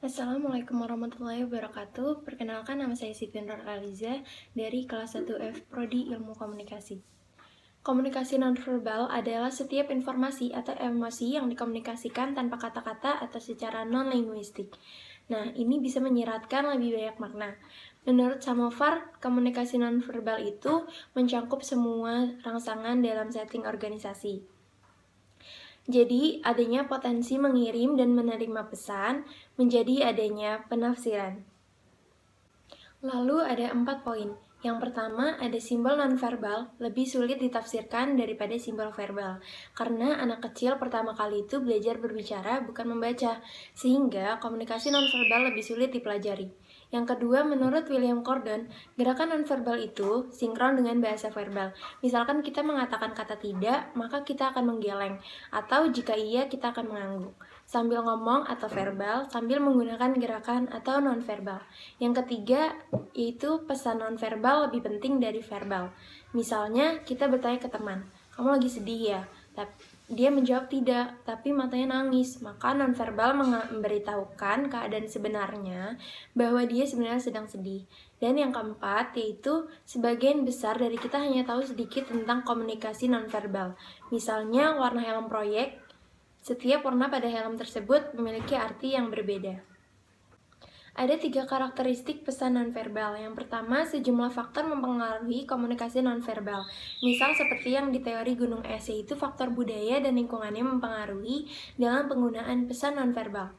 Assalamualaikum warahmatullahi wabarakatuh. Perkenalkan, nama saya Siti Nuraliza dari kelas 1F Prodi Ilmu Komunikasi. Komunikasi nonverbal adalah setiap informasi atau emosi yang dikomunikasikan tanpa kata-kata atau secara non-linguistik. Nah, ini bisa menyiratkan lebih banyak makna. Menurut Samovar, komunikasi nonverbal itu mencakup semua rangsangan dalam setting organisasi. Jadi, adanya potensi mengirim dan menerima pesan menjadi adanya penafsiran. Lalu ada 4 poin. Yang pertama, ada simbol nonverbal lebih sulit ditafsirkan daripada simbol verbal. Karena anak kecil pertama kali itu belajar berbicara bukan membaca, sehingga komunikasi nonverbal lebih sulit dipelajari. Yang kedua, menurut William Gordon, gerakan nonverbal itu sinkron dengan bahasa verbal. Misalkan kita mengatakan kata tidak, maka kita akan menggeleng, atau jika iya, kita akan mengangguk. Sambil ngomong atau verbal, sambil menggunakan gerakan atau nonverbal. Yang ketiga, yaitu pesan nonverbal lebih penting dari verbal. Misalnya, kita bertanya ke teman, "Kamu lagi sedih ya?" Dia menjawab tidak, tapi matanya nangis. Maka nonverbal memberitahukan keadaan sebenarnya bahwa dia sebenarnya sedang sedih. Dan yang keempat, yaitu sebagian besar dari kita hanya tahu sedikit tentang komunikasi nonverbal. Misalnya, warna helm proyek. Setiap warna pada helm tersebut memiliki arti yang berbeda. Ada 3 karakteristik pesan nonverbal. Yang pertama, sejumlah faktor mempengaruhi komunikasi nonverbal. Misal seperti yang di teori gunung es, yaitu faktor budaya dan lingkungannya mempengaruhi dalam penggunaan pesan nonverbal.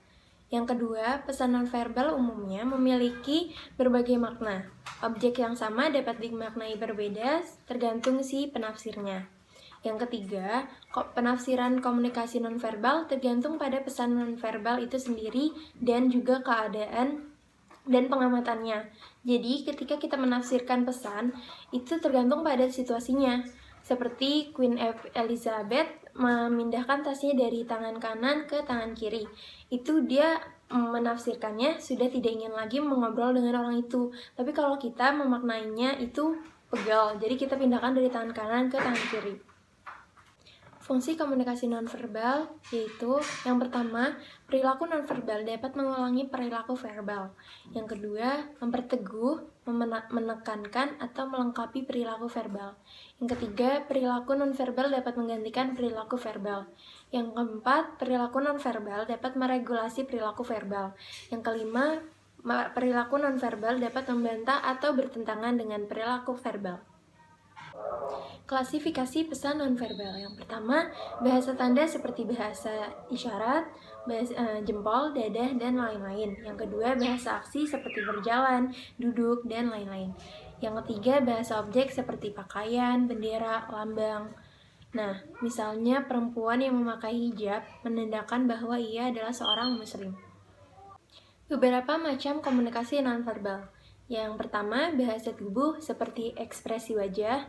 Yang kedua, pesan nonverbal umumnya memiliki berbagai makna. Objek yang sama dapat dimaknai berbeda tergantung si penafsirnya. Yang ketiga, penafsiran komunikasi nonverbal tergantung pada pesan nonverbal itu sendiri dan juga keadaan dan pengamatannya. Jadi, ketika kita menafsirkan pesan, itu tergantung pada situasinya. Seperti Queen Elizabeth memindahkan tasnya dari tangan kanan ke tangan kiri. Itu dia menafsirkannya sudah tidak ingin lagi mengobrol dengan orang itu. Tapi kalau kita memaknainya itu pegal, jadi kita pindahkan dari tangan kanan ke tangan kiri. Fungsi komunikasi nonverbal yaitu yang pertama, perilaku nonverbal dapat mengulangi perilaku verbal. Yang kedua, memperteguh, menekankan atau melengkapi perilaku verbal. Yang ketiga, perilaku nonverbal dapat menggantikan perilaku verbal. Yang keempat, perilaku nonverbal dapat meregulasi perilaku verbal. Yang kelima, perilaku nonverbal dapat membantah atau bertentangan dengan perilaku verbal. Klasifikasi pesan nonverbal. Yang pertama, bahasa tanda seperti bahasa isyarat, jempol, dadah, dan lain-lain. Yang kedua, bahasa aksi seperti berjalan, duduk, dan lain-lain. Yang ketiga, bahasa objek seperti pakaian, bendera, lambang. Nah, misalnya perempuan yang memakai hijab menandakan bahwa ia adalah seorang muslim. Beberapa macam komunikasi nonverbal. Yang pertama, bahasa tubuh seperti ekspresi wajah.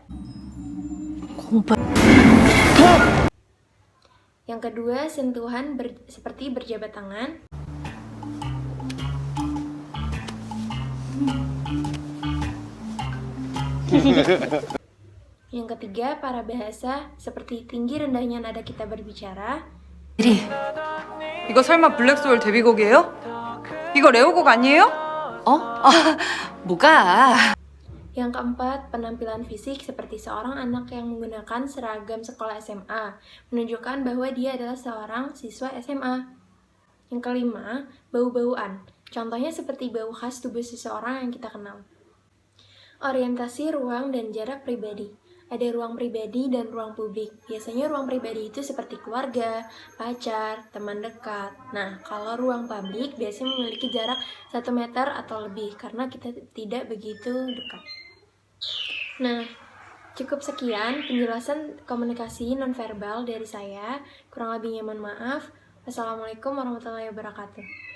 Yang kedua, sentuhan seperti berjabat tangan. Yang ketiga, parabahasa seperti tinggi rendahnya nada kita berbicara. 이거 설마 블랙소울 데뷔곡이에요? 이거 레오곡 아니에요? 뭐가? Yang keempat, penampilan fisik seperti seorang anak yang menggunakan seragam sekolah SMA, menunjukkan bahwa dia adalah seorang siswa SMA. Yang kelima, bau-bauan. Contohnya seperti bau khas tubuh seseorang yang kita kenal. Orientasi ruang dan jarak pribadi. Ada ruang pribadi dan ruang publik. Biasanya ruang pribadi itu seperti keluarga, pacar, teman dekat. Nah, kalau ruang publik biasanya memiliki jarak 1 meter atau lebih karena kita tidak begitu dekat. Nah, cukup sekian penjelasan komunikasi nonverbal dari saya. Kurang lebihnya mohon maaf. Wassalamualaikum warahmatullahi wabarakatuh.